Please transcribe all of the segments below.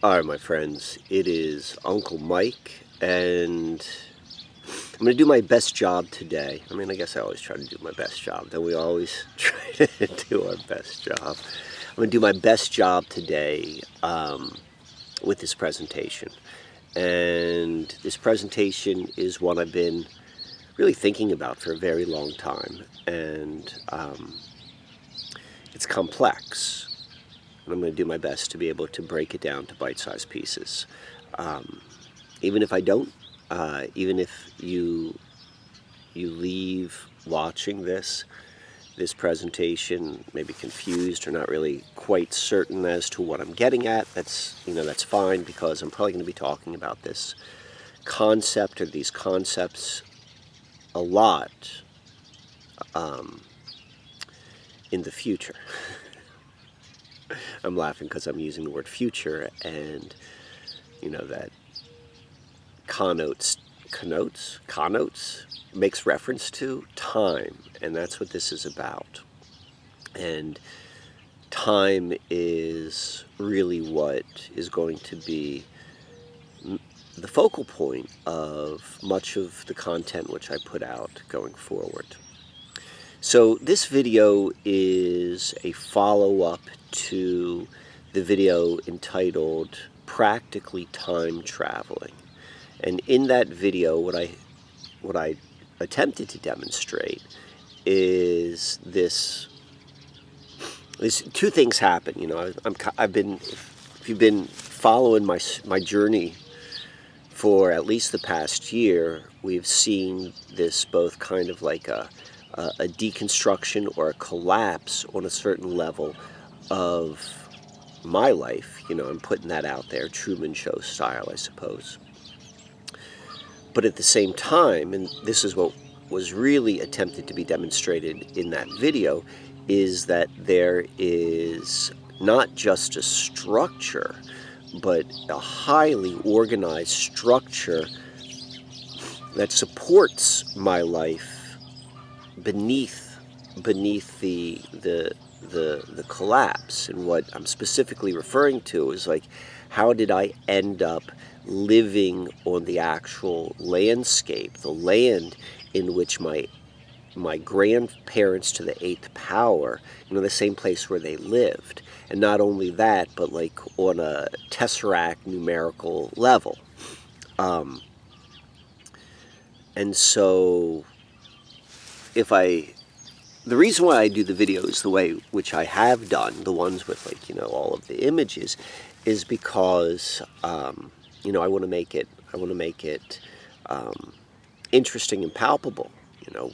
Alright, my friends, it is Uncle Mike, and I'm going to do my best job today. I mean, I guess I always try to do my best job. Don't we always try to do our best job? I'm going to do my best job today with this presentation. And this presentation is one I've been really thinking about for a very long time. And it's complex. And I'm going to do my best to be able to break it down to bite-sized pieces. Even if I don't, even if you leave watching this presentation maybe confused or not really quite certain as to what I'm getting at, that's fine, because I'm probably going to be talking about this concept or these concepts a lot in the future. I'm laughing because I'm using the word future, and that connotes makes reference to time, and that's what this is about. And time is really what is going to be the focal point of much of the content which I put out going forward. So this video is a follow-up to the video entitled Practically Time Traveling. And in that video, what I attempted to demonstrate is this two things happen. If you've been following my journey for at least the past year, we've seen this both kind of like a deconstruction or a collapse on a certain level of my life. I'm putting that out there, Truman Show style, I suppose. But at the same time, and this is what was really attempted to be demonstrated in that video, is that there is not just a structure, but a highly organized structure that supports my life beneath the collapse. And what I'm specifically referring to is, like, how did I end up living on the actual landscape, the land in which my grandparents to the 8th power, the same place where they lived. And not only that, but like on a tesseract numerical level. And so the reason why I do the videos the way which I have done, the ones with all of the images, is because I want to make it interesting and palpable.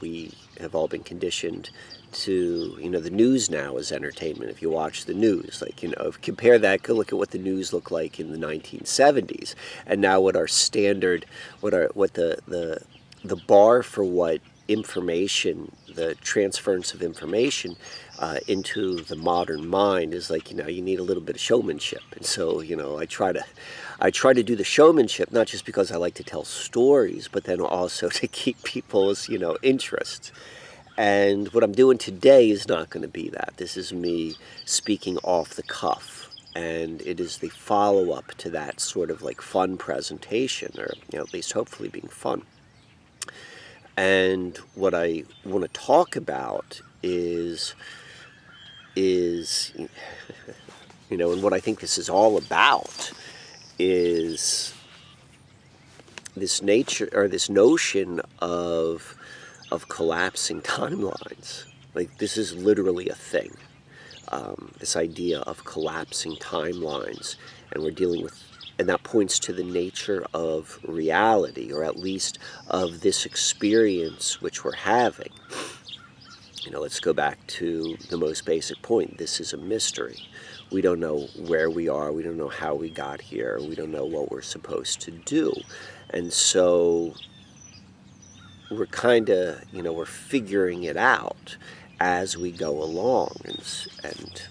We have all been conditioned to, the news now is entertainment. If you watch the news, compare that, go look at what the news looked like in the 1970s, and now what our standard, what the bar for what information, the transference of information into the modern mind is like. You need a little bit of showmanship, and so I try to do the showmanship, not just because I like to tell stories, but then also to keep people's interest. And what I'm doing today is not going to be that. This is me speaking off the cuff, and it is the follow-up to that sort of like fun presentation, or at least hopefully being fun. And what I want to talk about is and what I think this is all about is this nature, or this notion of collapsing timelines. Like, this is literally a thing. This idea of collapsing timelines, and we're dealing with. And that points to the nature of reality, or at least of this experience which we're having. Let's go back to the most basic point. This is a mystery. We don't know where we are. We don't know how we got here. We don't know what we're supposed to do. And so we're kind of, we're figuring it out as we go along. And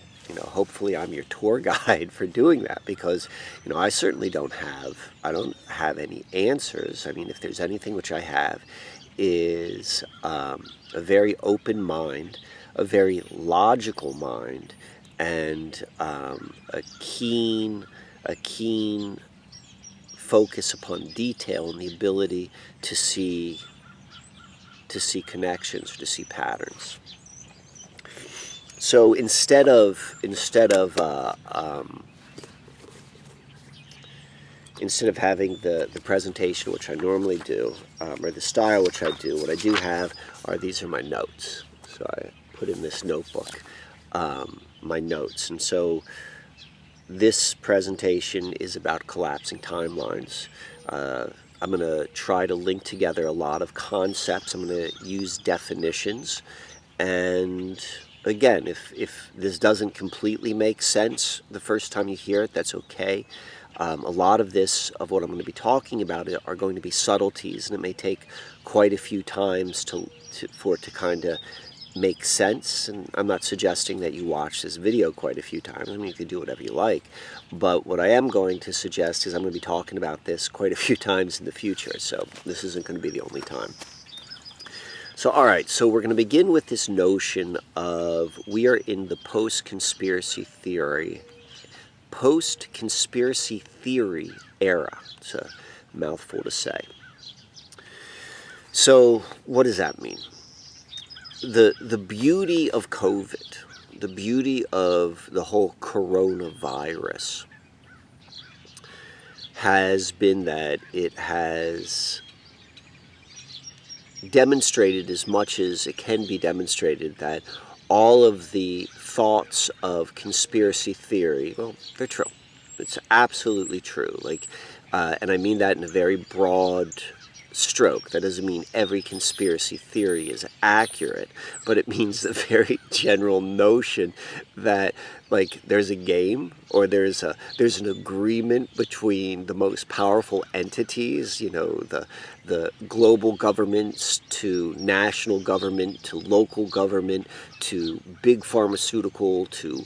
hopefully I'm your tour guide for doing that, because, I certainly don't have any answers. I mean, if there's anything which I have, is a very open mind, a very logical mind, and a keen a keen focus upon detail and the ability to see connections, or to see patterns. So instead of having the presentation, which I normally do, or the style which I do, what I do have these are my notes. So I put in this notebook my notes. And so this presentation is about collapsing timelines. I'm going to try to link together a lot of concepts. I'm going to use definitions. And again, if this doesn't completely make sense the first time you hear it, that's okay. A lot of what I'm going to be talking about are going to be subtleties, and it may take quite a few times for it to kind of make sense. And I'm not suggesting that you watch this video quite a few times. I mean, you can do whatever you like. But what I am going to suggest is I'm going to be talking about this quite a few times in the future. So this isn't going to be the only time. So, all right, so we're going to begin with this notion of we are in the post-conspiracy theory era. It's a mouthful to say. So what does that mean? The beauty of COVID, the beauty of the whole coronavirus has been that it has demonstrated as much as it can be demonstrated that all of the thoughts of conspiracy theory, well, they're true. It's absolutely true. And I mean that in a very broad stroke. That doesn't mean every conspiracy theory is accurate, but it means the very general notion that there's a game, or there's an agreement between the most powerful entities, the global governments, to national government, to local government, to big pharmaceutical, to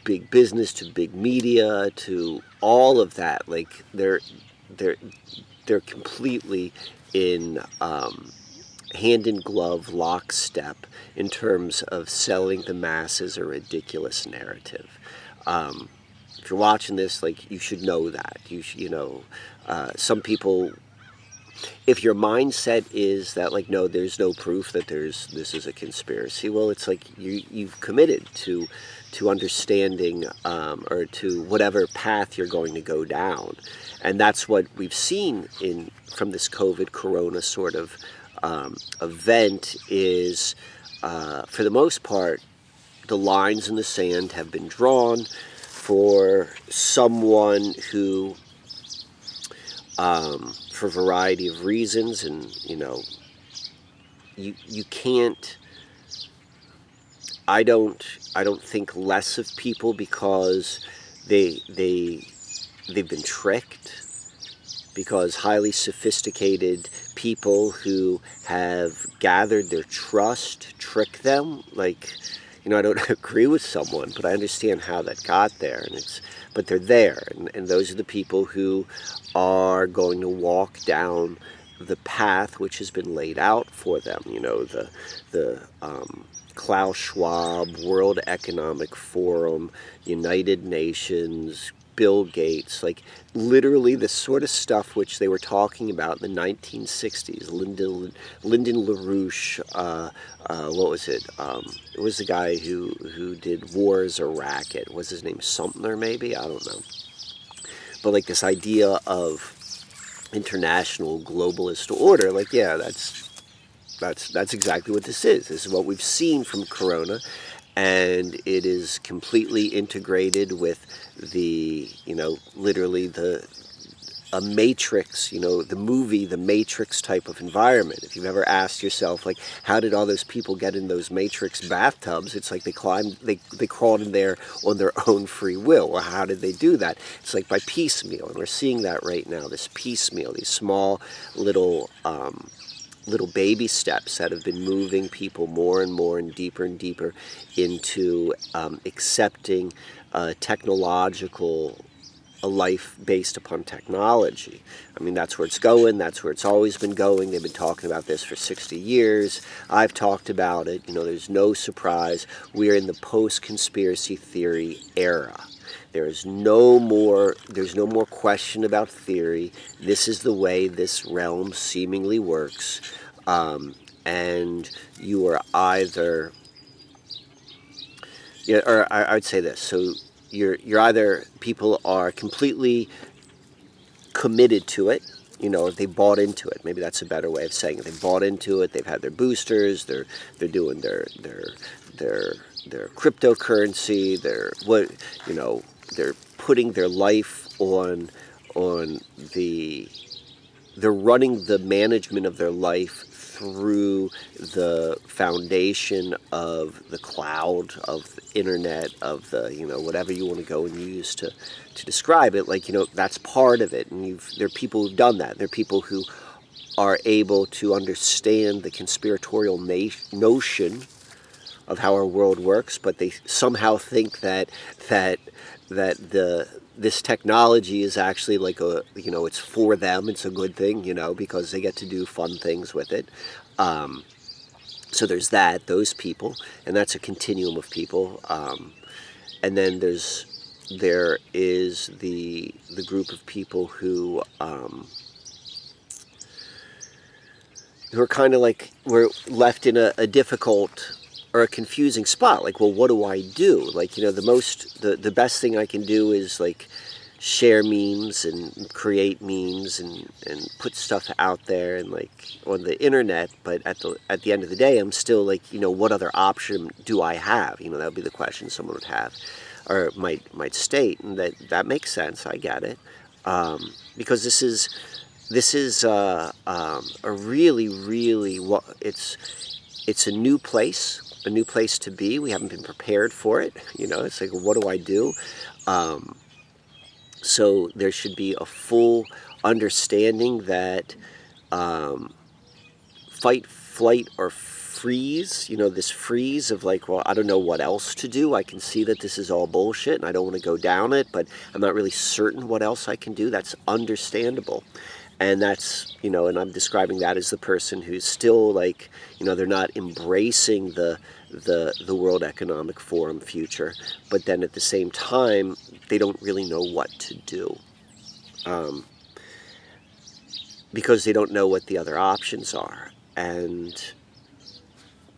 big business, to big media, to all of that. They're completely in hand in glove, lockstep, in terms of selling the masses a ridiculous narrative. If you're watching this, you should know that. Some people, if your mindset is that no, there's no proof that this is a conspiracy, well, it's you've committed to understanding, or to whatever path you're going to go down. And that's what we've seen from this COVID corona sort of event is, for the most part, the lines in the sand have been drawn for someone who, for a variety of reasons, and you can't. I don't think less of people because they've been tricked, because highly sophisticated people who have gathered their trust trick them. I don't agree with someone, but I understand how that got there, but they're there, and those are the people who are going to walk down the path which has been laid out for them. The Klaus Schwab, World Economic Forum, United Nations, Bill Gates, literally the sort of stuff which they were talking about in the 1960s. Lyndon LaRouche, what was it? It was the guy who did War as a Racket. Was his name Sumter, maybe? I don't know. But this idea of international globalist order, yeah, that's exactly what this is. This is what we've seen from Corona. And it is completely integrated with literally a Matrix, the movie, the Matrix type of environment. If you've ever asked yourself, how did all those people get in those Matrix bathtubs? It's they crawled in there on their own free will. Well, how did they do that? It's by piecemeal, and we're seeing that right now, this piecemeal, these small little baby steps that have been moving people more and more and deeper into accepting a life based upon technology. I mean, that's where it's going. That's where it's always been going. They've been talking about this for 60 years. I've talked about it. There's no surprise. We're in the post-conspiracy theory era. There's no more question about theory. This is the way this realm seemingly works. And you are either, yeah, or I would say this. So you're either, people are completely committed to it, they bought into it. Maybe that's a better way of saying it. They bought into it. They've had their boosters. They're doing their cryptocurrency. They're putting their life on the. They're running the management of their life through the foundation of the cloud, of the internet, of the, whatever you want to go and use to describe it. Like, that's part of it. And there are people who've done that. There are people who are able to understand the conspiratorial notion of how our world works, but they somehow think that this technology is actually like it's for them. It's a good thing, because they get to do fun things with it. So there's those people, and that's a continuum of people. And then there is the group of people who are kind of like, we're left in a difficult or a confusing spot. Like, well, what do I do? Like, the best thing I can do is like share memes and create memes and put stuff out there and like on the internet. But at the end of the day, I'm still like, what other option do I have? That would be the question someone would have, or might state, and that makes sense. I get it, because this is a really, really, it's a new place. A new place to be. We haven't been prepared for it. It's like, what do I do? So there should be a full understanding that fight, flight, or freeze, this freeze of like, well, I don't know what else to do. I can see that this is all bullshit and I don't want to go down it, but I'm not really certain what else I can do. That's understandable. And that's, and I'm describing that as the person who's still like, they're not embracing the World Economic Forum future, but then at the same time, they don't really know what to do. Because they don't know what the other options are. And,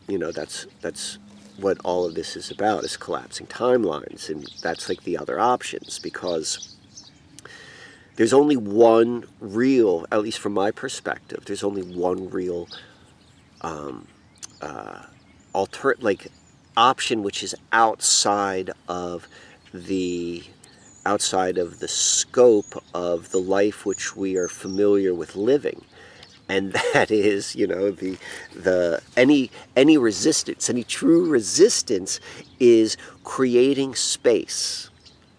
that's what all of this is about, is collapsing timelines. And that's like the other options, because there's only one real, at least from my perspective, there's only one real option which is outside of the scope of the life which we are familiar with living. And that is, any resistance, any true resistance is creating space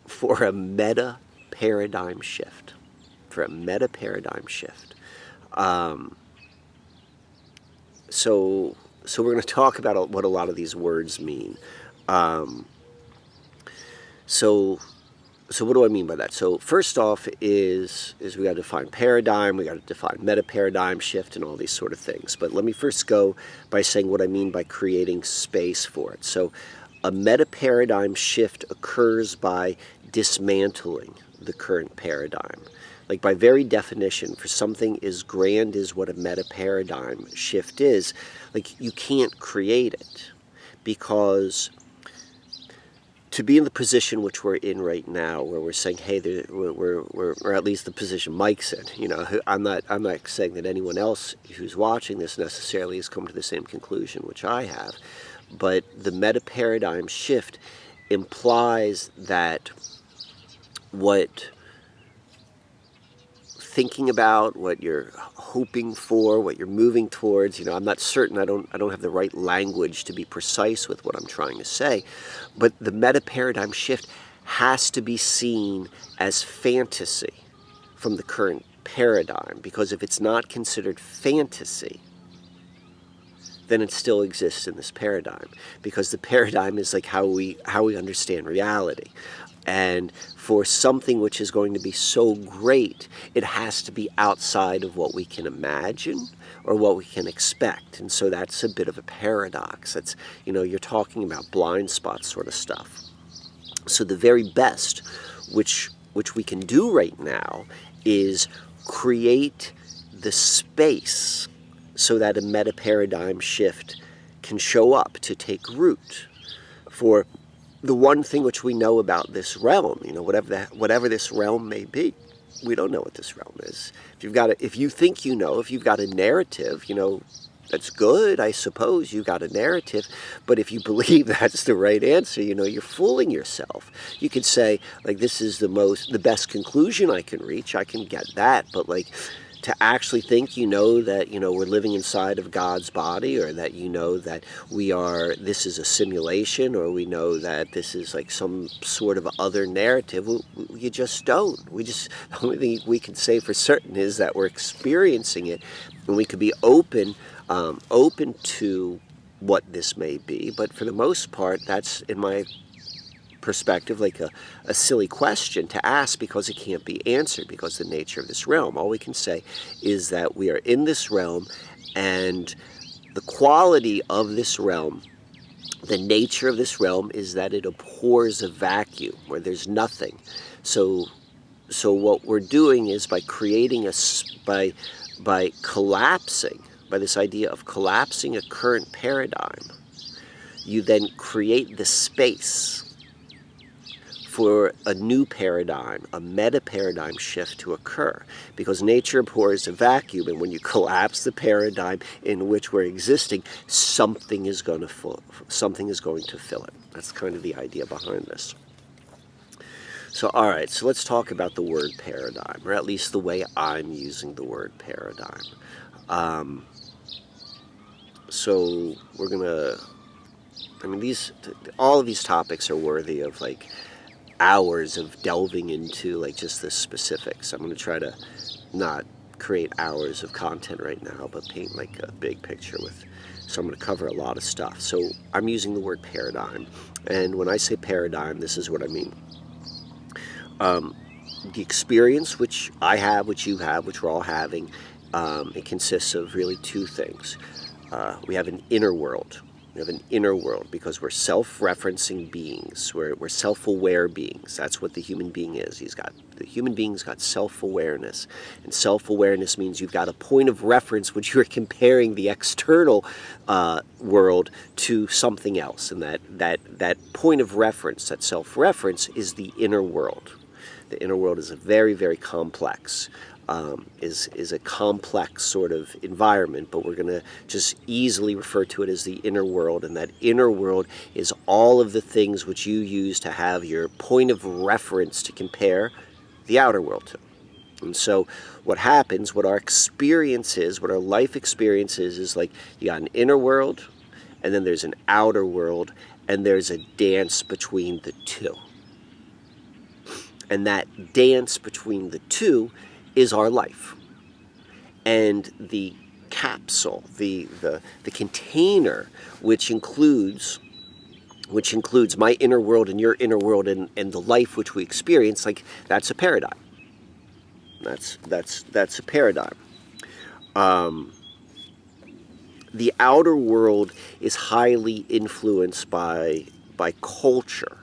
for a meta paradigm shift. So we're going to talk about what a lot of these words mean. So what do I mean by that? So first off is we got to define paradigm, we got to define meta paradigm shift, and all these sort of things. But let me first go by saying what I mean by creating space for it. So a meta paradigm shift occurs by dismantling the current paradigm. Like, by very definition, for something as grand as what a meta paradigm shift is, like, you can't create it, because to be in the position which we're in right now, where we're saying, hey, or at least the position Mike's in, I'm not saying that anyone else who's watching this necessarily has come to the same conclusion which I have, but the meta paradigm shift implies that what thinking about, what you're hoping for, what you're moving towards, I'm not certain, I don't have the right language to be precise with what I'm trying to say, but the meta paradigm shift has to be seen as fantasy from the current paradigm, because if it's not considered fantasy, then it still exists in this paradigm, because the paradigm is like how we understand reality. And for something which is going to be so great, it has to be outside of what we can imagine or what we can expect. And so that's a bit of a paradox. That's, you're talking about blind spot sort of stuff. So the very best which we can do right now is create the space so that a meta paradigm shift can show up, to take root. For the one thing which we know about this realm, whatever this realm may be, we don't know what this realm is. If you think you know, if you've got a narrative, that's good, I suppose. You got a narrative, but if you believe that's the right answer, you're fooling yourself. You could say, like, this is the best conclusion I can reach. I can get that, but to actually think, that we're living inside of God's body, or that that this is a simulation, or we know that this is like some sort of other narrative. You just don't. The only thing we can say for certain is that we're experiencing it, and we could be open to what this may be. But for the most part, that's, in my perspective, like a silly question to ask, because it can't be answered, because the nature of this realm. All we can say is that we are in this realm, and the quality of this realm, the nature of this realm, is that it abhors a vacuum where there's nothing. So what we're doing is, by creating by collapsing, by this idea of collapsing a current paradigm, you then create the space for a new paradigm, a meta-paradigm shift to occur. Because nature abhors a vacuum, and when you collapse the paradigm in which we're existing, something is going to fill it. That's kind of the idea behind this. So, all right, so let's talk about the word paradigm, or at least the way I'm using the word paradigm. So we're going to, all of these topics are worthy of hours of delving into just the specifics. I'm going to try to not create hours of content right now, but paint a big picture so I'm going to cover a lot of stuff. So I'm using the word paradigm, and when I say paradigm, this is what I mean. The experience which I have, which you have, which we're all having, it consists of really two things. We have an inner world. We have an inner world because we're self-referencing beings. We're self-aware beings. That's what the human being is. The human being's got self-awareness. And self-awareness means you've got a point of reference which you're comparing the external world to something else. And that point of reference, that self-reference, is the inner world. The inner world is a very, very complex is a complex sort of environment, but we're going to just easily refer to it as the inner world. And that inner world is all of the things which you use to have your point of reference to compare the outer world to. And so what happens, what our experience is, what our life experience is you got an inner world, and then there's an outer world, and there's a dance between the two. And that dance between the two is our life. And the capsule, the container, which includes my inner world and your inner world, and the life which we experience, that's a paradigm. That's a paradigm. The outer world is highly influenced by culture.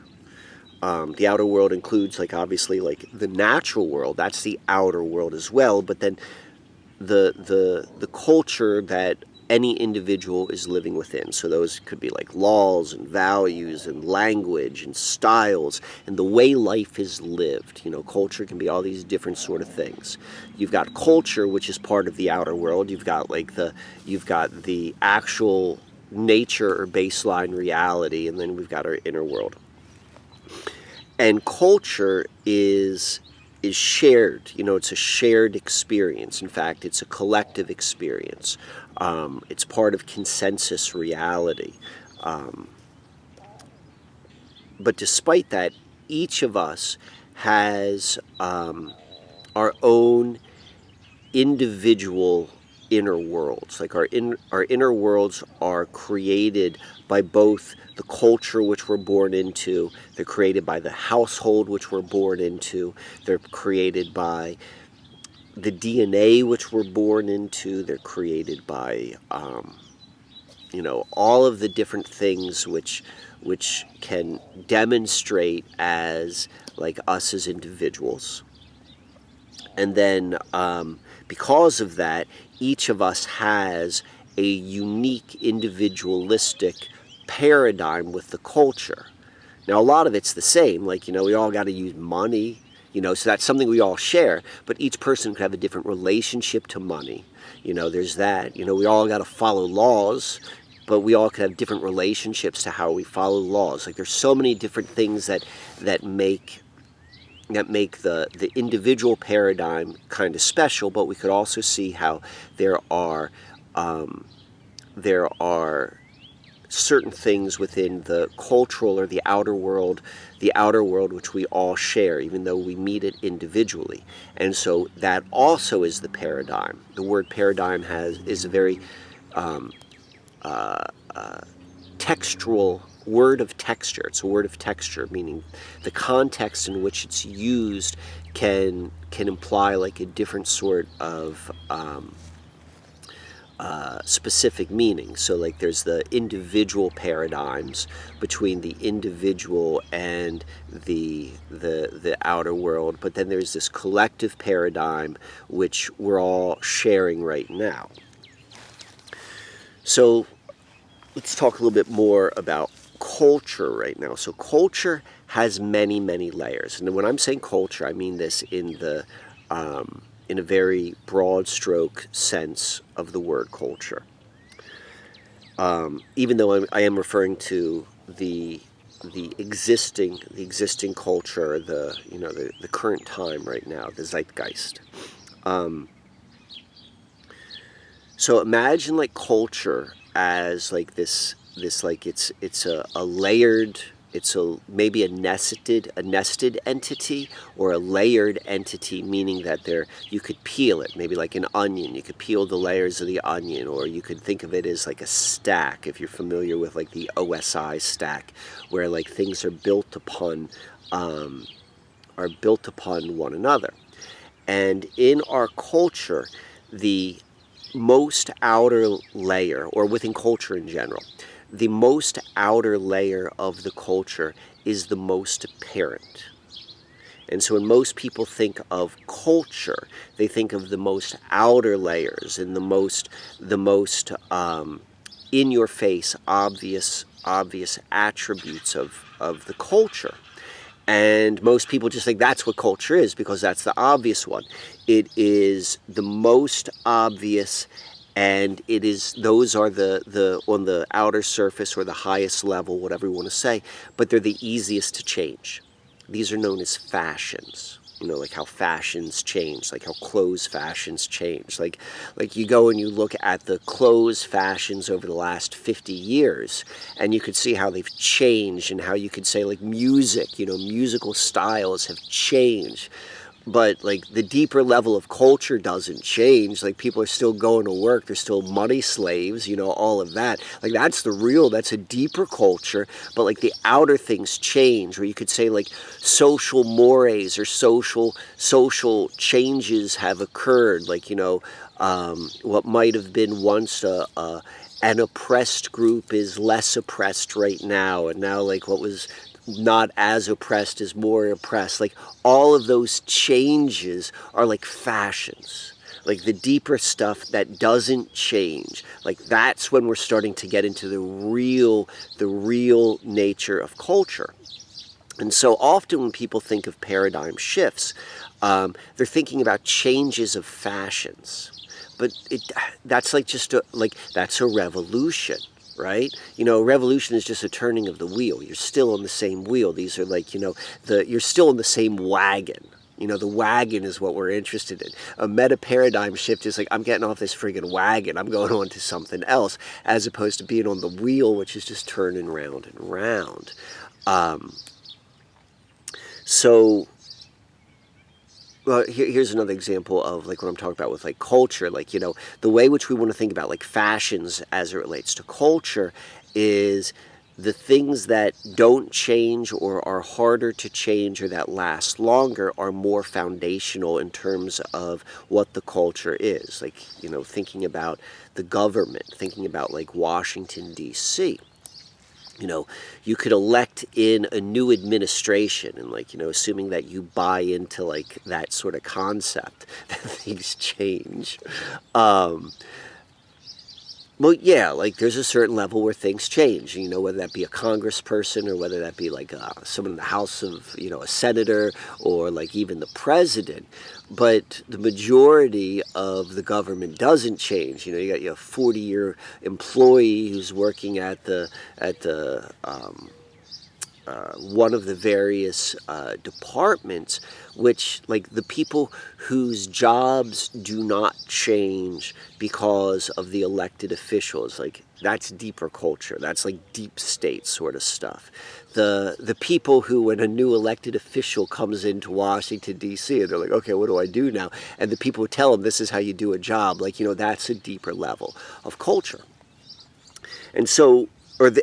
The outer world includes, obviously, the natural world. That's the outer world as well. But then the culture that any individual is living within. So those could be laws and values and language and styles and the way life is lived. Culture can be all these different sort of things. You've got culture, which is part of the outer world. You've got the actual nature or baseline reality, and then we've got our inner world. And culture is shared. It's a shared experience. In fact, it's a collective experience. It's part of consensus reality. But despite that, each of us has our own individual inner worlds. Our inner worlds are created by both the culture which we're born into, they're created by the household which we're born into, they're created by the DNA which we're born into, they're created by all of the different things which can demonstrate as like us as individuals. And then because of that, each of us has a unique individualistic paradigm with the culture. Now, a lot of it's the same, like, we all got to use money, so that's something we all share, but each person could have a different relationship to money. There's that. We all got to follow laws, but we all could have different relationships to how we follow laws. Like, there's so many different things that make the individual paradigm kind of special, but we could also see how there are certain things within the cultural or the outer world which we all share, even though we meet it individually. And so that also is the paradigm. The word paradigm is a very textual word of texture. It's a word of texture, meaning the context in which it's used can imply like a different sort of specific meaning. So like there's the individual paradigms between the individual and the outer world, but then there's this collective paradigm which we're all sharing right now. So let's talk a little bit more about culture right now. So culture has many, many layers. And when I'm saying culture, I mean this in a very broad stroke sense of the word culture. Even though I am referring to the existing culture, the current time right now, the zeitgeist. So imagine like culture as like this like it's a layered, maybe a nested entity, or a layered entity, meaning that you could peel it, maybe like an onion. You could peel the layers of the onion, or you could think of it as like a stack, if you're familiar with like the OSI stack, where like things are built upon one another. And in our culture, the most outer layer, or within culture in general, the most outer layer of the culture is the most apparent. And so when most people think of culture, they think of the most outer layers and the most in your face obvious attributes of the culture. And most people just think that's what culture is, because that's the obvious one. It is the most obvious, and those are the on the outer surface, or the highest level, whatever you want to say, but they're the easiest to change. These are known as fashions. Like how fashions change, like how clothes fashions change. Like you go and you look at the clothes fashions over the last 50 years, and you could see how they've changed, and how you could say like music, musical styles have changed. But like the deeper level of culture doesn't change. Like people are still going to work, they're still money slaves, all of that. Like that's a deeper culture. But like the outer things change, or you could say like social mores or social changes have occurred. Like what might have been once an oppressed group is less oppressed right now, and now like what was not as oppressed is more oppressed. Like all of those changes are like fashions. Like the deeper stuff that doesn't change, like that's when we're starting to get into the real nature of culture. And so often when people think of paradigm shifts, they're thinking about changes of fashions. But that's like that's a revolution. Right? Revolution is just a turning of the wheel. You're still on the same wheel. These are like, you're still on the same wagon. The wagon is what we're interested in. A meta paradigm shift is like, I'm getting off this friggin' wagon. I'm going on to something else, as opposed to being on the wheel, which is just turning round and round. Well, here's another example of like what I'm talking about with like culture. Like, the way which we want to think about like fashions as it relates to culture is the things that don't change or are harder to change or that last longer are more foundational in terms of what the culture is. Like, thinking about the government, thinking about like Washington, D.C. You could elect in a new administration and assuming that you buy into like that sort of concept that things change. Well, yeah, like there's a certain level where things change, whether that be a congressperson or whether that be like someone in the House of, a senator or like even the president. But the majority of the government doesn't change. You got your 40-year employee who's working at the one of the various departments, which like the people whose jobs do not change because of the elected officials, like that's deeper culture. That's like deep state sort of stuff. The people who, when a new elected official comes into Washington, D.C., and they're like, okay, what do I do now? And the people who tell them this is how you do a job, like, that's a deeper level of culture. And so,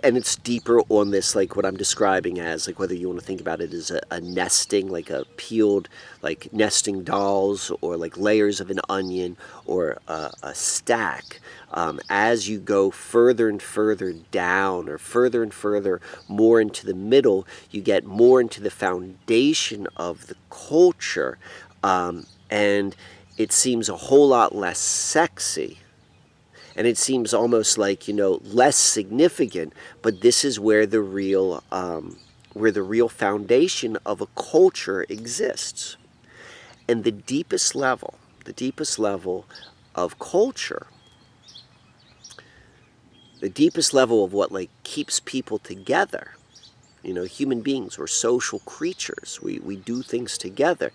and it's deeper on this, like what I'm describing as, like whether you want to think about it as a nesting, like a peeled, like nesting dolls, or like layers of an onion, or a stack. As you go further and further down, or further and further more into the middle, you get more into the foundation of the culture, and it seems a whole lot less sexy. And it seems almost like, less significant, but this is where the real foundation of a culture exists. And the deepest level of culture, the deepest level of what like keeps people together, human beings, we're social creatures, we do things together,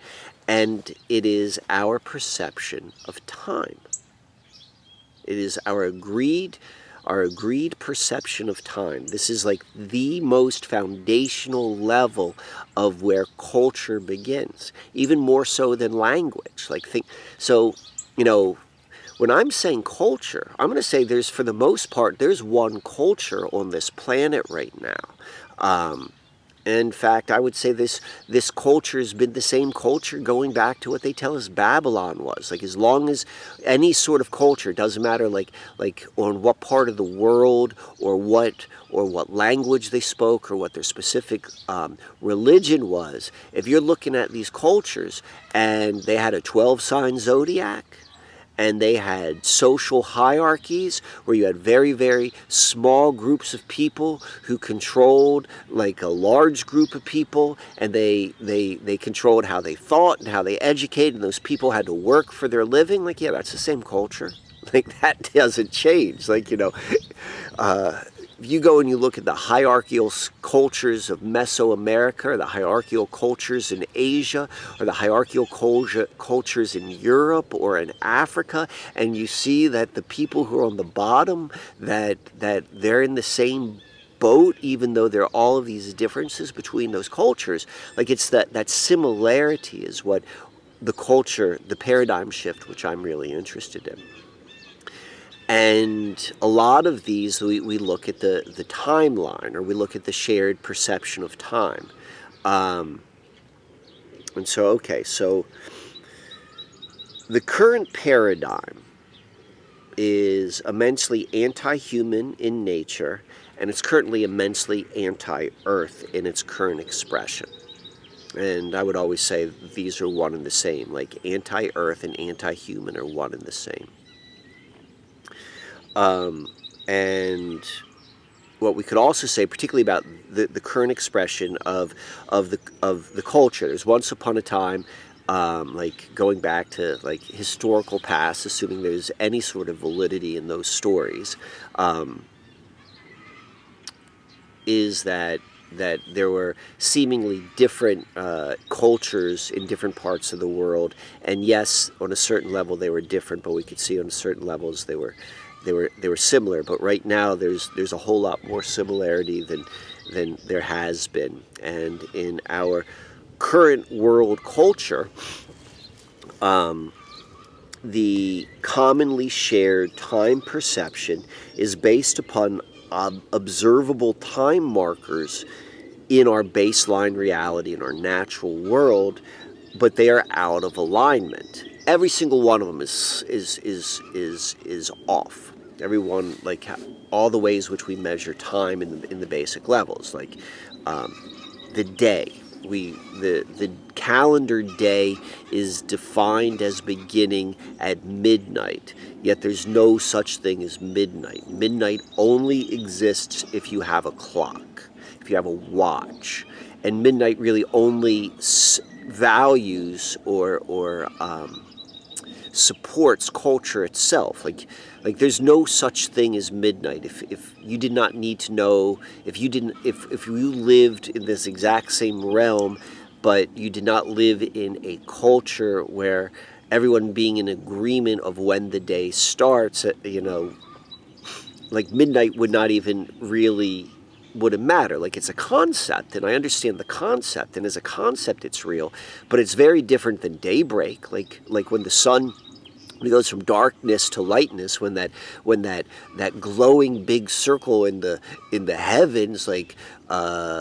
and it is our perception of time. It is our agreed perception of time. This is like the most foundational level of where culture begins, even more so than language. When I'm saying culture, I'm going to say for the most part, there's one culture on this planet right now. In fact, I would say this culture has been the same culture going back to what they tell us Babylon was. Like, as long as any sort of culture, doesn't matter like on what part of the world or what language they spoke or what their specific religion was, if you're looking at these cultures and they had a 12-sign zodiac, and they had social hierarchies where you had very, very small groups of people who controlled like a large group of people, and they controlled how they thought and how they educated, and those people had to work for their living. Like, yeah, that's the same culture. Like, that doesn't change. Like, if you go and you look at the hierarchical cultures of Mesoamerica, or the hierarchical cultures in Asia, or the hierarchical cultures in Europe or in Africa, and you see that the people who are on the bottom, that they're in the same boat, even though there are all of these differences between those cultures, like it's that similarity is what the culture, the paradigm shift, which I'm really interested in. And a lot of these, we look at the timeline, or we look at the shared perception of time. And so the current paradigm is immensely anti-human in nature, and it's currently immensely anti-earth in its current expression. And I would always say these are one and the same, like anti-earth and anti-human are one and the same. And what we could also say, particularly about the current expression of the culture, there's once upon a time, like going back to like historical past, assuming there's any sort of validity in those stories, is that there were seemingly different cultures in different parts of the world, and yes, on a certain level they were different, but we could see on certain levels they were similar. But right now there's a whole lot more similarity than there has been. And in our current world culture, the commonly shared time perception is based upon observable time markers in our baseline reality, in our natural world, but they are out of alignment. Every single one of them is off. Everyone, like all the ways which we measure time in the basic levels, like the day. The calendar day is defined as beginning at midnight, yet there's no such thing as midnight. Midnight only exists if you have a clock, if you have a watch, and midnight really only values or supports culture itself. Like there's no such thing as midnight. If you did not need to know, if you lived in this exact same realm, but you did not live in a culture where everyone being in agreement of when the day starts, like midnight would not even really wouldn't matter. Like, it's a concept, and I understand the concept, and as a concept it's real, but it's very different than daybreak. Like when the sun goes from darkness to lightness, when that glowing big circle in the heavens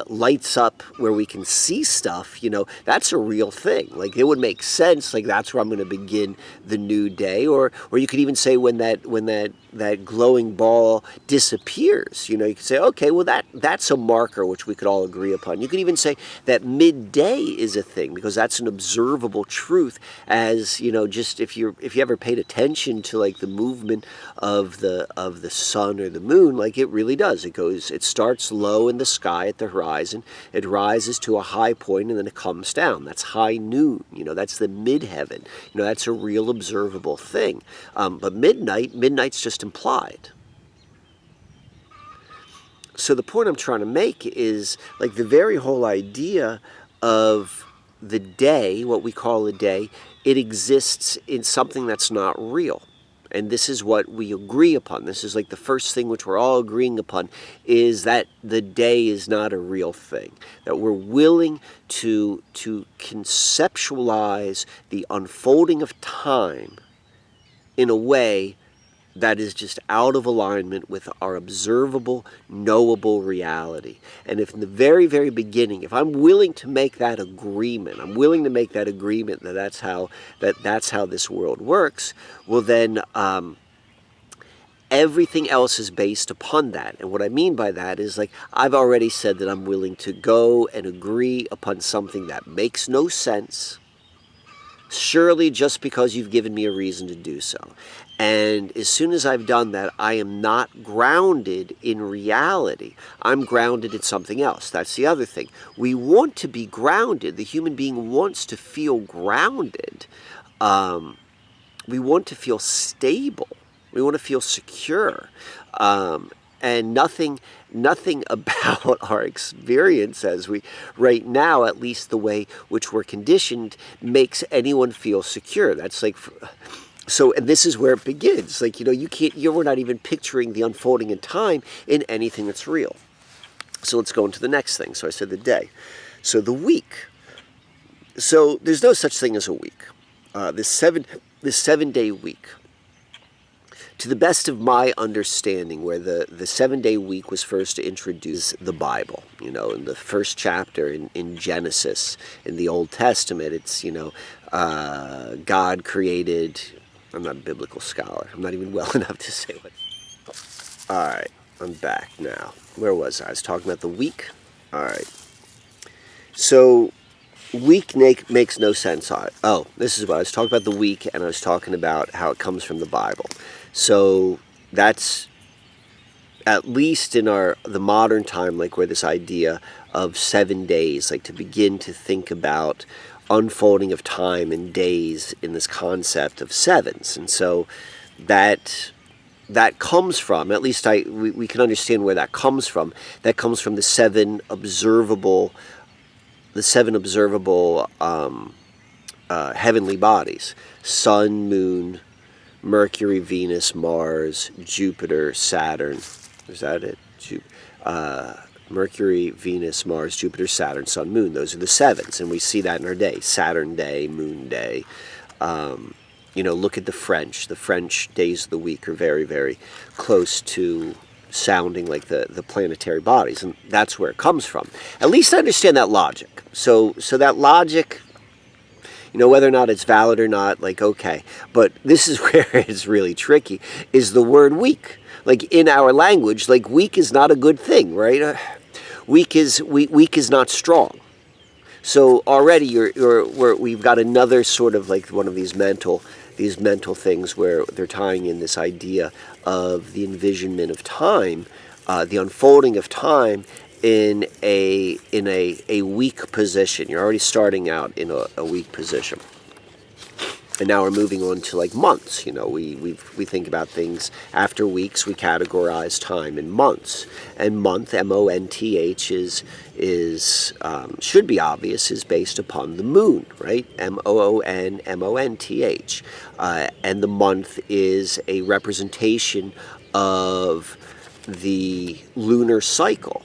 lights up where we can see stuff, that's a real thing. Like, it would make sense, like that's where I'm going to begin the new day. Or you could even say when that glowing ball disappears, you could say, okay, well that's a marker which we could all agree upon. You could even say that midday is a thing, because that's an observable truth, as just if you ever paid attention to like the movement of the sun or the moon, like it really does. It starts low in the sky at the horizon, it rises to a high point, and then it comes down. That's high noon. That's the midheaven. That's a real observable thing. But midnight's just implied. So the point I'm trying to make is, like, the very whole idea of the day, what we call a day, it exists in something that's not real. And this is what we agree upon. This is like the first thing which we're all agreeing upon, is that the day is not a real thing. That we're willing to conceptualize the unfolding of time in a way that is just out of alignment with our observable, knowable reality. And if in the very, very beginning, if I'm willing to make that agreement, that that's how this world works, well then everything else is based upon that. And what I mean by that is, like, I've already said that I'm willing to go and agree upon something that makes no sense, surely just because you've given me a reason to do so. And as soon as I've done that, I am not grounded in reality. I'm grounded in something else. That's the other thing. We want to be grounded. The human being wants to feel grounded. We want to feel stable. We want to feel secure. And nothing about our experience right now, at least the way which we're conditioned, makes anyone feel secure. That's like, so, and this is where it begins. Like, we're not even picturing the unfolding in time in anything that's real. So let's go into the next thing. So I said the day. So the week. So there's no such thing as a week. This 7-day week. To the best of my understanding, where the 7-day week was first introduced, the Bible, in the first chapter in Genesis, in the Old Testament, it's, God created. I'm not a biblical scholar. I'm not even well enough to say what. All right, I'm back now. Where was I? I was talking about the week. All right. So week makes no sense. Oh, this is what I was talking about, the week, and I was talking about how it comes from the Bible. So that's, at least in the modern time, like, where this idea of 7 days, like, to begin to think about unfolding of time and days in this concept of sevens. And so that comes from, at least we can understand where that comes from. That comes from the seven observable heavenly bodies: Sun, Moon, Mercury, Venus, Mars, Jupiter, Saturn. Is that it? Mercury, Venus, Mars, Jupiter, Saturn, Sun, Moon. Those are the sevens, and we see that in our day. Saturn day, Moon day. Look at the French. The French days of the week are very, very close to sounding like the planetary bodies, and that's where it comes from. At least I understand that logic. So that logic, whether or not it's valid or not, like, okay. But this is where it's really tricky, is the word weak. Like, in our language, like, weak is not a good thing, right? Weak is not strong. So already we've got another sort of like one of these mental things where they're tying in this idea of the envisionment of time, the unfolding of time in a weak position. You're already starting out in a weak position. And now we're moving on to like months. We think about things after weeks. We categorize time in months, and month, month, is should be obvious, is based upon the moon, right? moon, month, and the month is a representation of the lunar cycle.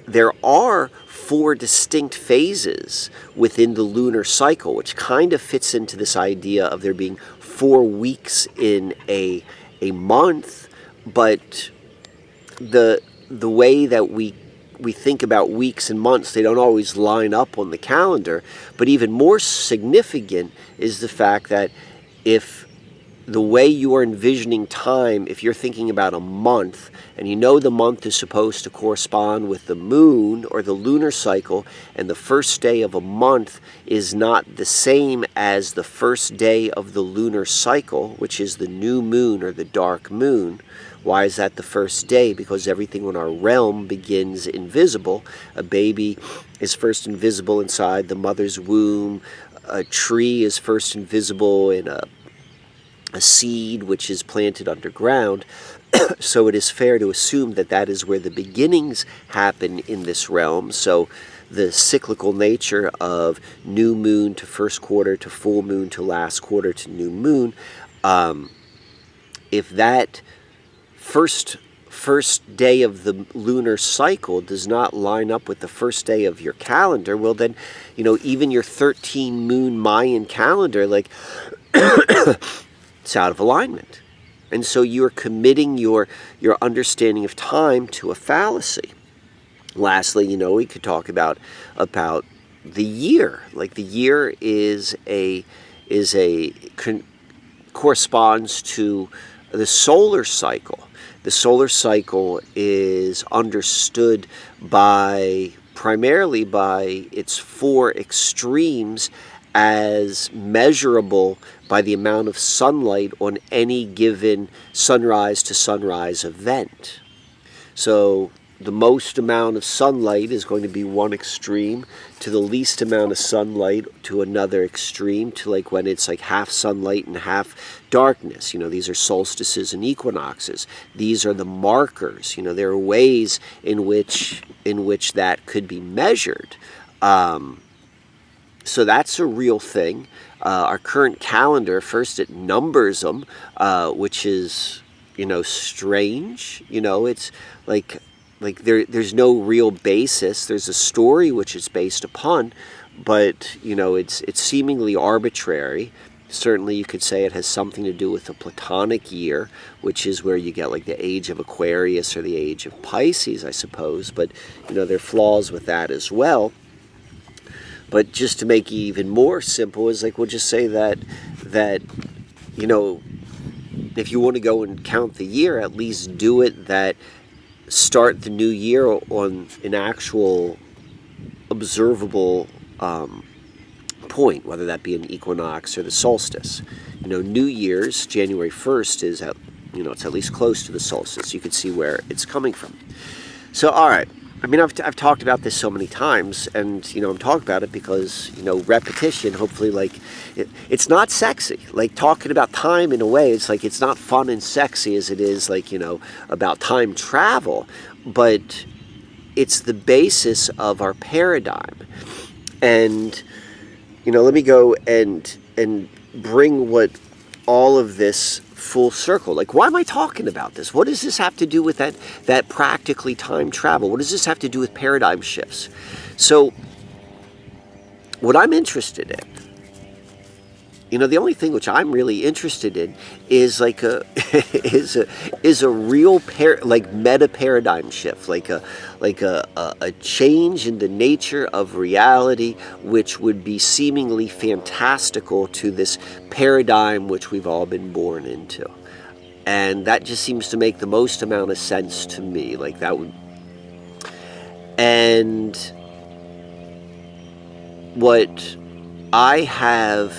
There are 4 distinct phases within the lunar cycle, which kind of fits into this idea of there being 4 weeks in a month, but the way that we think about weeks and months, they don't always line up on the calendar. But even more significant is the fact that if the way you are envisioning time, if you're thinking about a month, and the month is supposed to correspond with the moon or the lunar cycle, and the first day of a month is not the same as the first day of the lunar cycle, which is the new moon or the dark moon. Why is that the first day? Because everything in our realm begins invisible. A baby is first invisible inside the mother's womb. A tree is first invisible in a seed which is planted underground. So it is fair to assume that is where the beginnings happen in this realm. So the cyclical nature of new moon to first quarter to full moon to last quarter to new moon, if that first day of the lunar cycle does not line up with the first day of your calendar, well then, even your 13 moon Mayan calendar, like, it's out of alignment. And so you're committing your understanding of time to a fallacy. Lastly, we could talk about the year. Like, the year corresponds to the solar cycle. The solar cycle is understood primarily by its 4 extremes as measurable by the amount of sunlight on any given sunrise to sunrise event. So the most amount of sunlight is going to be one extreme, to the least amount of sunlight to another extreme, to like when it's like half sunlight and half darkness. These are solstices and equinoxes. These are the markers. There are ways in which that could be measured. So that's a real thing. Our current calendar, first it numbers them, which is, strange. It's like there's no real basis. There's a story which it's based upon, but, it's seemingly arbitrary. Certainly you could say it has something to do with the Platonic year, which is where you get like the age of Aquarius or the age of Pisces, I suppose. But, there are flaws with that as well. But just to make it even more simple is like, we'll just say that if you want to go and count the year, at least do it that start the new year on an actual observable point, whether that be an equinox or the solstice. New Year's, January 1st, is it's at least close to the solstice. You can see where it's coming from. So, all right. I've talked about this so many times, and, I'm talking about it because, repetition, hopefully, like, it's not sexy. Like, talking about time in a way, it's like, it's not fun and sexy as it is, like, about time travel, but it's the basis of our paradigm. And, let me go and bring what all of this full circle. Like, why am I talking about this? What does this have to do with that practically time travel? What does this have to do with paradigm shifts? So, what I'm interested in the only thing which I'm really interested in is like a is a real like meta paradigm shift, like a change in the nature of reality, which would be seemingly fantastical to this paradigm which we've all been born into. And that just seems to make the most amount of sense to me. Like that would, and what I have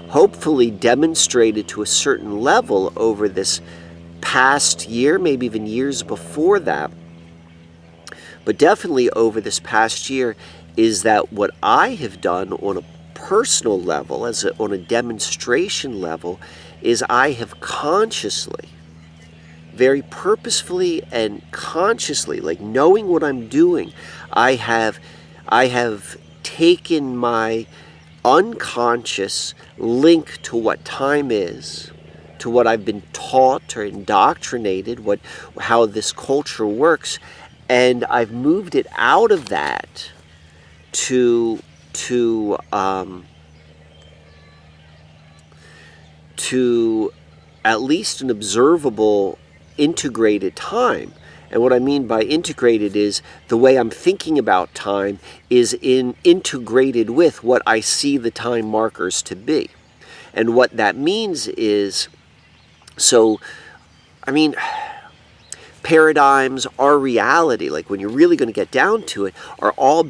hopefully demonstrated to a certain level over this past year, maybe even years before that, but definitely over this past year, is that what I have done on a personal level, on a demonstration level, is I have consciously, very purposefully and consciously, like knowing what I'm doing, I have taken my unconscious link to what time is, to what I've been taught or indoctrinated, how this culture works, and I've moved it out of that to at least an observable, integrated time. And what I mean by integrated is the way I'm thinking about time is integrated with what I see the time markers to be. And what that means is, paradigms, our reality, like when you're really going to get down to it, are all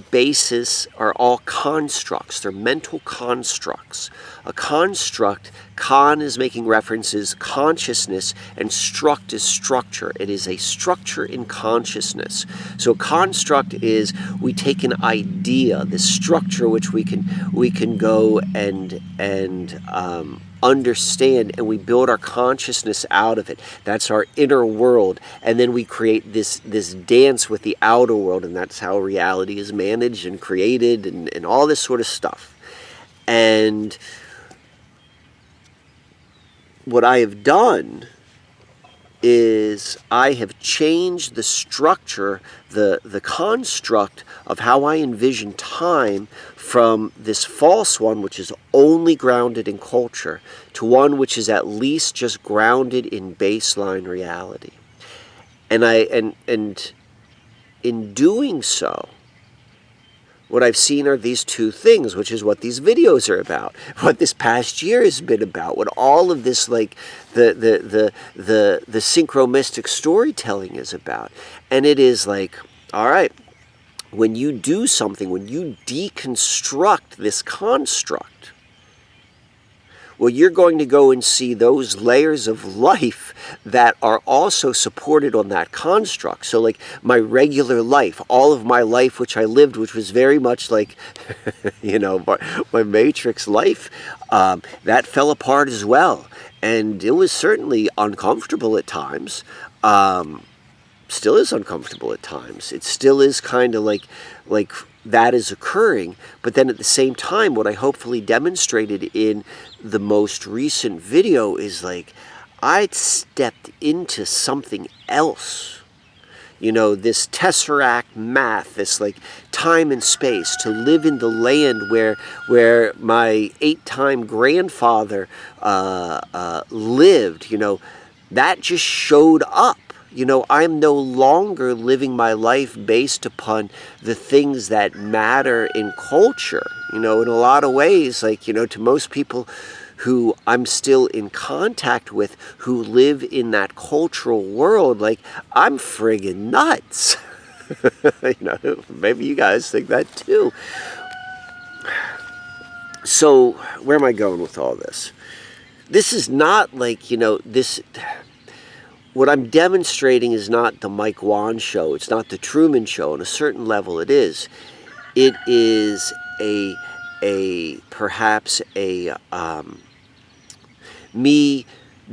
constructs. They're mental constructs. A construct, con is making references, consciousness, and struct is structure. It is a structure in consciousness. So construct is, we take an idea, this structure which we can go and understand, and we build our consciousness out of it. That's our inner world, and then we create this dance with the outer world, and that's how reality is managed and created, and all this sort of stuff. And what I have done is I have changed the structure, the construct of how I envision time, from this false one, which is only grounded in culture, to one which is at least just grounded in baseline reality. And in doing so, what I've seen are these two things, which is what these videos are about, what this past year has been about, what all of this, like the synchromistic storytelling is about. And it is like, all right, when you do something, when you deconstruct this construct, well, you're going to go and see those layers of life that are also supported on that construct. So like my regular life, all of my life which I lived, which was very much like, my Matrix life, that fell apart as well. And it was certainly uncomfortable at times. Still is uncomfortable at times. It still is kind of like that is occurring, but then at the same time, what I hopefully demonstrated in the most recent video is like I'd stepped into something else. This tesseract math, this like time and space, to live in the land where my 8-time grandfather lived, that just showed up. I'm no longer living my life based upon the things that matter in culture. In a lot of ways, like, to most people who I'm still in contact with, who live in that cultural world, like, I'm friggin' nuts. Maybe you guys think that too. So, where am I going with all this? This is not like, what I'm demonstrating is not the Mike Wan show. It's not the Truman Show. On a certain level, it is. It is perhaps me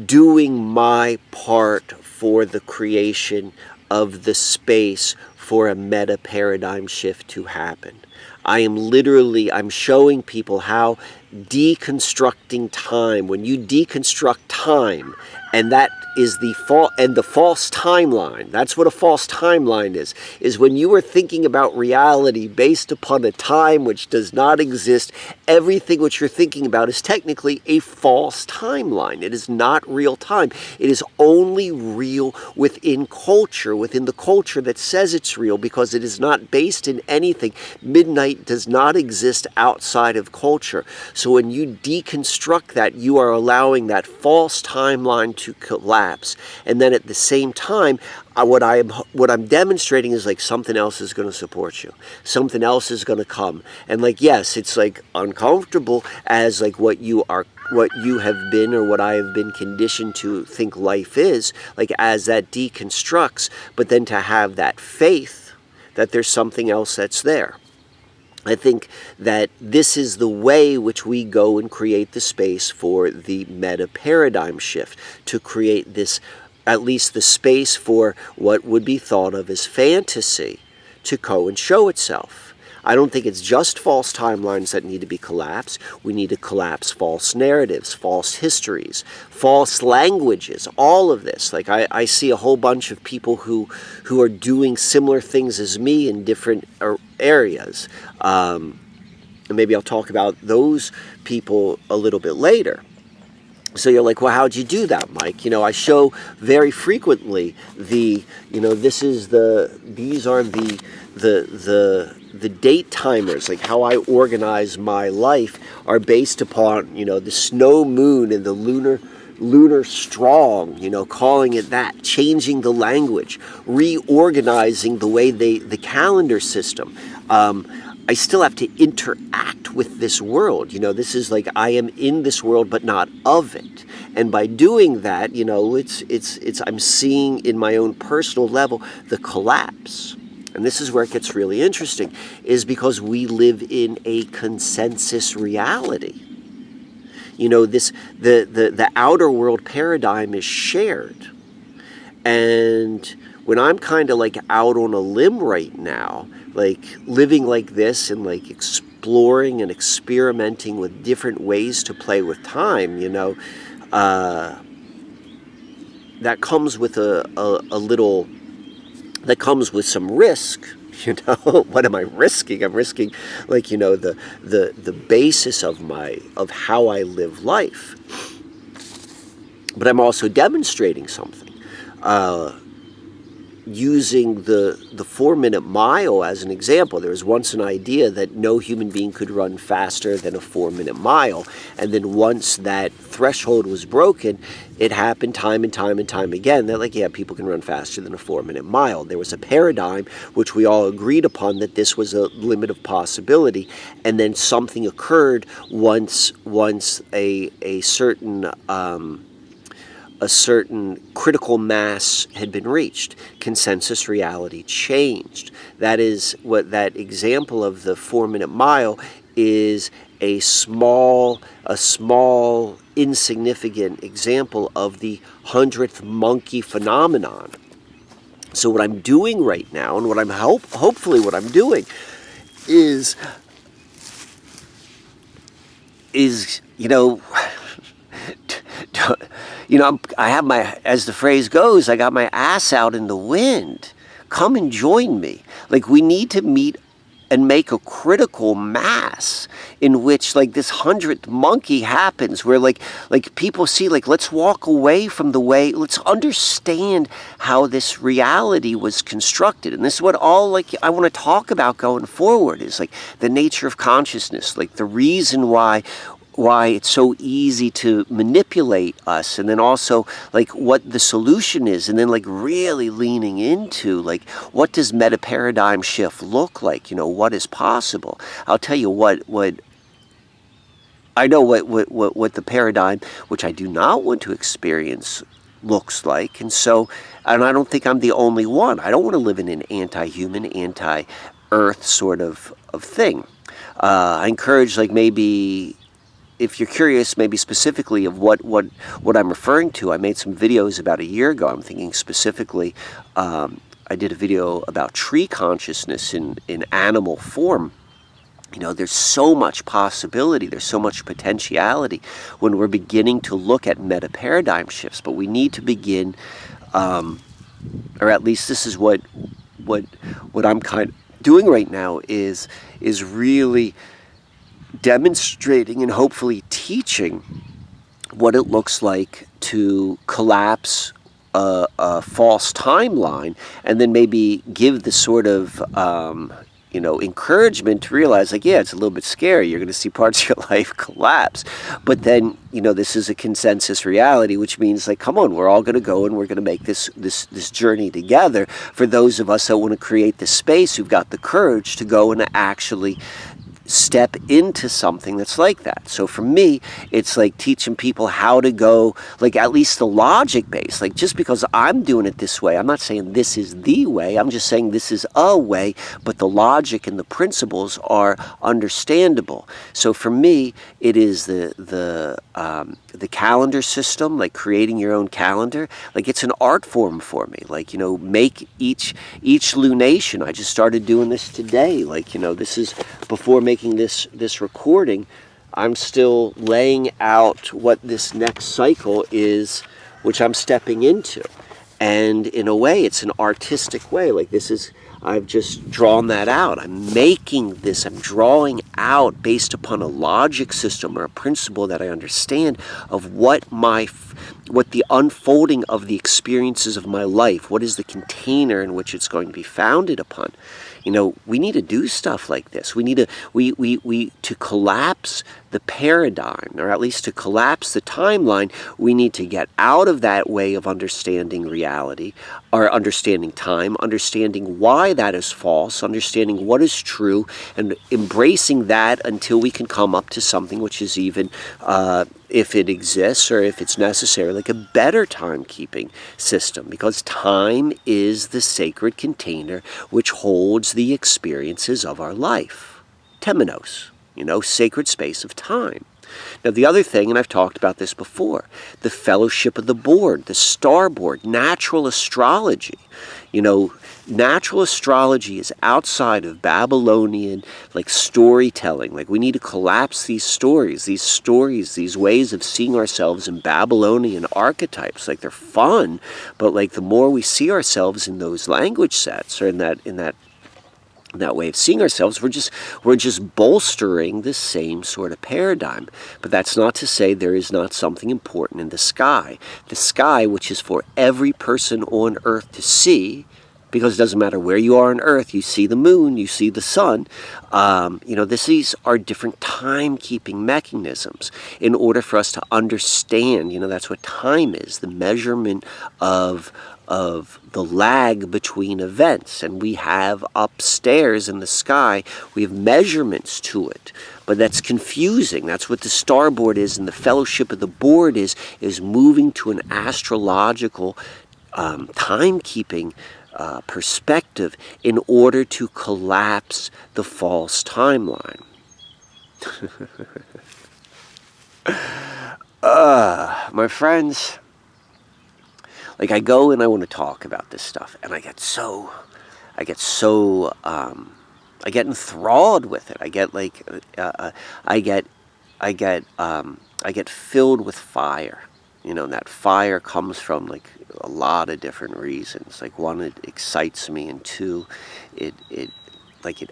doing my part for the creation of the space for a meta paradigm shift to happen. I'm showing people how deconstructing time, when you deconstruct time, and that is the false timeline. That's what a false timeline is when you are thinking about reality based upon a time which does not exist. Everything which you're thinking about is technically a false timeline. It is not real time. It is only real within culture, within the culture that says it's real, because it is not based in anything. Midnight does not exist outside of culture. So when you deconstruct that, you are allowing that false timeline to collapse. And then at the same time, what I'm demonstrating is like something else is going to support you. Something else is going to come. And like, yes, it's like uncomfortable as like what you have been, or what I have been conditioned to think life is, like as that deconstructs, but then to have that faith that there's something else that's there. I think that this is the way which we go and create the space for the meta paradigm shift, to create this, at least the space for what would be thought of as fantasy to go and show itself. I don't think it's just false timelines that need to be collapsed. We need to collapse false narratives, false histories, false languages, all of this. Like I see a whole bunch of people who are doing similar things as me in different areas. And maybe I'll talk about those people a little bit later. So you're like, well, how'd you do that, Mike? I show very frequently these are the date timers, like how I organize my life are based upon, the snow moon and the lunar strong, calling it that, changing the language, reorganizing the way the calendar system. I still have to interact with this world. This is like I am in this world but not of it. And by doing that, it's I'm seeing in my own personal level the collapse. And this is where it gets really interesting, is because we live in a consensus reality. The outer world paradigm is shared. And when I'm kind of like out on a limb right now, like living like this and like exploring and experimenting with different ways to play with time, that comes with that comes with some risk. What am I risking? I'm risking like, the basis of how I live life. But I'm also demonstrating something. Using the 4-minute mile as an example. There was once an idea that no human being could run faster than a 4-minute mile. And then once that threshold was broken, it happened time and time and time again that like, yeah, people can run faster than a 4-minute mile. There was a paradigm which we all agreed upon that this was a limit of possibility. And then something occurred once a certain critical mass had been reached. Consensus reality changed. That is what that example of the 4-minute mile is, a small, insignificant example of the 100th monkey phenomenon. So what I'm doing right now, and what I'm hopefully what I'm doing is I have as the phrase goes, I got my ass out in the wind. Come and join me. Like, we need to meet and make a critical mass in which like this 100th monkey happens, where like people see, like, let's walk away from the way, let's understand how this reality was constructed. And this is what all like I want to talk about going forward, is like the nature of consciousness, like the reason why it's so easy to manipulate us, and then also like what the solution is, and then like really leaning into like what does meta paradigm shift look like, what is possible. I'll tell you what I know what the paradigm which I do not want to experience looks like. And I don't think I'm the only one. I don't want to live in an anti-human, anti-earth sort of thing. I encourage, like, maybe if you're curious, maybe specifically of what I'm referring to, I made some videos about a year ago. I'm thinking specifically, I did a video about tree consciousness in animal form. There's so much possibility, there's so much potentiality when we're beginning to look at meta paradigm shifts. But we need to begin, or at least this is what I'm kind of doing right now, is really demonstrating and hopefully teaching what it looks like to collapse a false timeline, and then maybe give the sort of encouragement to realize, like, yeah, it's a little bit scary. You're going to see parts of your life collapse, but then this is a consensus reality, which means, like, come on, we're all going to go and we're going to make this journey together. For those of us that want to create this space, who've got the courage to go and actually step into something that's like that. So for me, it's like teaching people how to go, like, at least the logic base. Like, just because I'm doing it this way, I'm not saying this is the way, I'm just saying this is a way, but the logic and the principles are understandable. So for me, it is the calendar system, like creating your own calendar. Like, it's an art form for me. Like, make each lunation. I just started doing this today. Like, this is before making this recording. I'm still laying out what this next cycle is, which I'm stepping into. And in a way, it's an artistic way. Like, I've just drawn that out. I'm making this, I'm drawing out based upon a logic system or a principle that I understand of what the unfolding of the experiences of my life, what is the container in which it's going to be founded upon. We need to do stuff like this. We need to collapse the paradigm, or at least to collapse the timeline. We need to get out of that way of understanding reality, or understanding time, understanding why that is false, understanding what is true, and embracing that until we can come up to something which is even, if it exists or if it's necessary, like a better timekeeping system. Because time is the sacred container which holds the experiences of our life. Temenos, sacred space of time. Now, the other thing, and I've talked about this before, the fellowship of the board, the star board, natural astrology. Natural astrology is outside of Babylonian, like, storytelling. Like, we need to collapse these stories, these ways of seeing ourselves in Babylonian archetypes. Like, they're fun, but, like, the more we see ourselves in those language sets, or in that way of seeing ourselves, we're just bolstering the same sort of paradigm. But that's not to say there is not something important in the sky. The sky, which is for every person on Earth to see, because it doesn't matter where you are on Earth, you see the moon, you see the sun. These are different timekeeping mechanisms in order for us to understand. That's what time is, the measurement of the lag between events. And we have upstairs in the sky, we have measurements to it. But that's confusing. That's what the starboard is, and the fellowship of the board is moving to an astrological timekeeping perspective in order to collapse the false timeline. My friends, like, I go and I want to talk about this stuff, and I get enthralled with it. I get filled with fire. And that fire comes from, like, a lot of different reasons. Like, one, it excites me, and two, it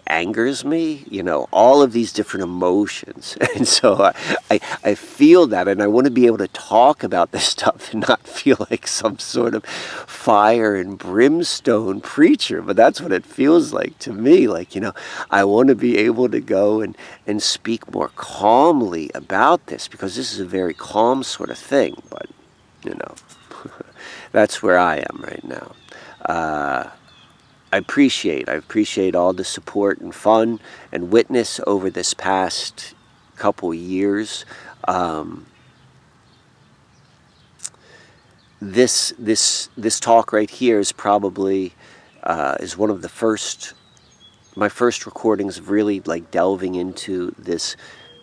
angers me, all of these different emotions. And so I feel that, and I want to be able to talk about this stuff and not feel like some sort of fire and brimstone preacher, but that's what it feels like to me. Like, I want to be able to go and speak more calmly about this, because this is a very calm sort of thing, but, that's where I am right now. I appreciate all the support and fun and witness over this past couple years. This talk right here is probably is one of my first recordings of really, like, delving into this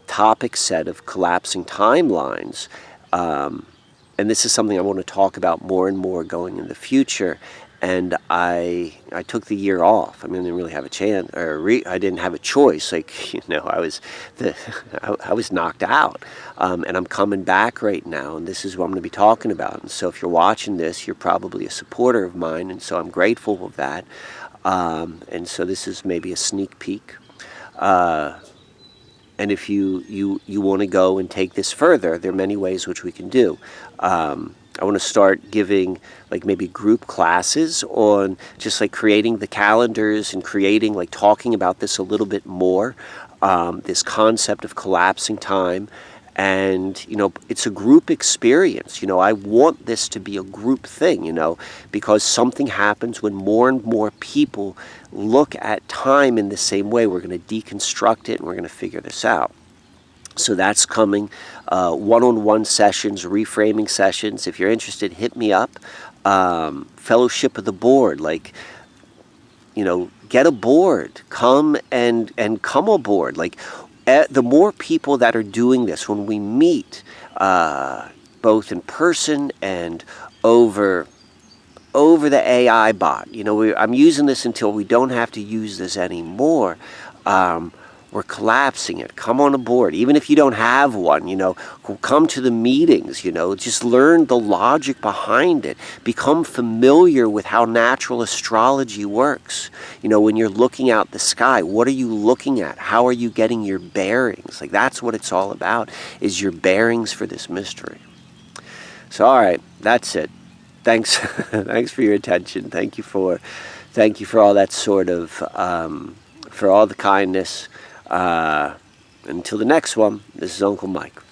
topic set of collapsing timelines. And this is something I want to talk about more and more going in the future. and I took the year off. I mean, I didn't really have a chance, or I didn't have a choice. Like, I was knocked out, and I'm coming back right now, and this is what I'm going to be talking about. And so, if you're watching this, you're probably a supporter of mine, and so I'm grateful of that. And so, this is maybe a sneak peek. And if you want to go and take this further, there are many ways which we can do. I want to start giving like maybe group classes on just like creating the calendars and creating like talking about this a little bit more, this concept of collapsing time. And, it's a group experience. I want this to be a group thing, because something happens when more and more people look at time in the same way. We're going to deconstruct it and we're going to figure this out. So that's coming. One-on-one sessions, reframing sessions. If you're interested, hit me up. Fellowship of the board, like, get aboard. Come and come aboard. Like, the more people that are doing this, when we meet, both in person and over the AI bot, I'm using this until we don't have to use this anymore. We're collapsing it. Come on aboard. Even if you don't have one, come to the meetings, just learn the logic behind it. Become familiar with how natural astrology works. When you're looking out the sky, what are you looking at? How are you getting your bearings? Like, that's what it's all about, is your bearings for this mystery. So, all right, that's it. Thanks. Thanks for your attention. Thank you for all that sort of, for all the kindness. Until the next one, this is Uncle Mike.